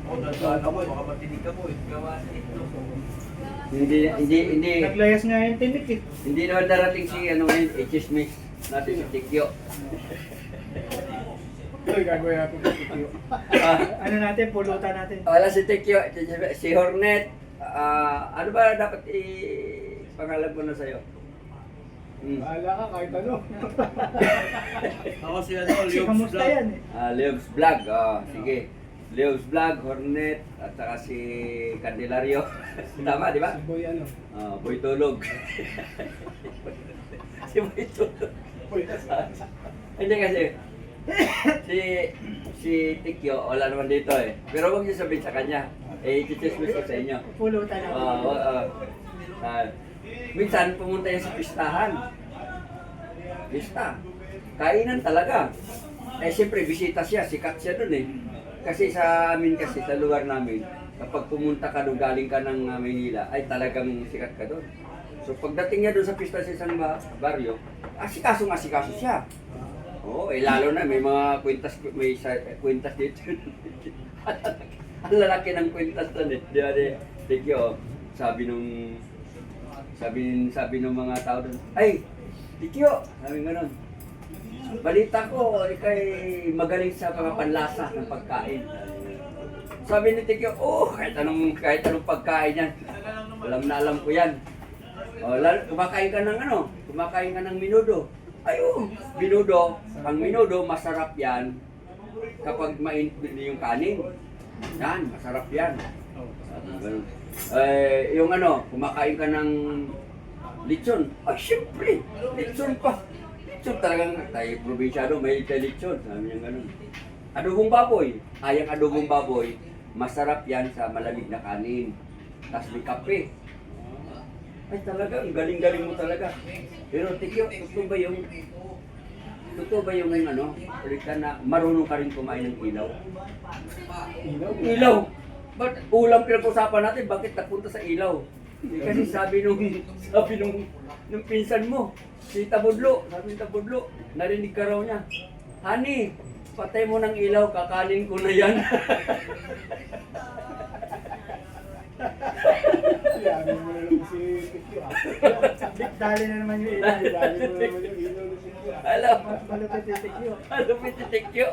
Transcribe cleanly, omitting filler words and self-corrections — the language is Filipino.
O, nagkaan ako, baka matinig ka mo, gawa na ito. Hindi. Naglayas nga yung tinik eh. Hindi naman darating si ano ngayon, i-chismis natin si Tikyo. Uy, gagawin natin yung tikyo. Ano natin, pulutan natin. Wala si Tikyo, si Hornet. Ano ba dapat pangalan ko na sa'yo? Bahala ka kahit ano. Ako si ano, Si Leo's kamusta Vlog. yan eh. Leo's Vlog, sige. Leo's Vlog, Hornet, at saka si Candelario. Tama, di ba? Si Boy ano? Boy Tulog. Si Boy Tulog. Hindi kasi, si Tikyo, wala naman dito eh. Pero huwag niyo sabihin sa kanya. I-chismis ko sa inyo. Pulutan natin. Minsan pumunta yan sa pistahan. Pista. Kainan talaga. Siyempre, bisita siya. Sikat siya dun eh. Kasi sa amin kasi, sa lugar namin, kapag pumunta ka doon, galing ka ng Maynila, ay talagang sikat ka doon. So pagdating niya doon sa pista sa isang baryo, asikaso siya. Oo, lalo na may mga kwintas dito. Ang lalaki ng kwintas doon eh. Di ba, Tikyo, sabi nung mga tao doon, ay, Tikyo, sabi nga nun, balita ko, ikay magaling sa mga panlasa ng pagkain. Sabi ni Tikyo, kahit anong pagkain yan, alam ko yan. Kumakain ka ng minudo. Minudo, ang minudo, masarap yan kapag mainit yung kanin. Yan, masarap yan. Ganun. Yung kumakain ka ng lechon. Siyempre, lechon pa. Lechon talagang tayo probinsyano, may lechon. Sabi niya ganun. Adobong baboy. Ang adobong baboy, masarap yan sa malamig na kanin. Tapos may kape. Ay talaga, ang galing-galing mo talaga. Pero Tikyo, totoo ba yung ulitan na marunong ka rin kumain ng ilaw? Ilaw? Ba't ulam pinag-usapan natin? Bakit napunta sa ilaw? Kasi sabi nung pinsan mo, si Tabudlo, narinig ka raw niya, Honey, patay mo ng ilaw, kakanin ko na yan. Yamin mo na naman si Tikyo ah. Dali na naman yung ilaw. Dali mo na naman yung ilaw ni Tikyo. Alam, Malupit yung Tikyo. malupit si Tikyo.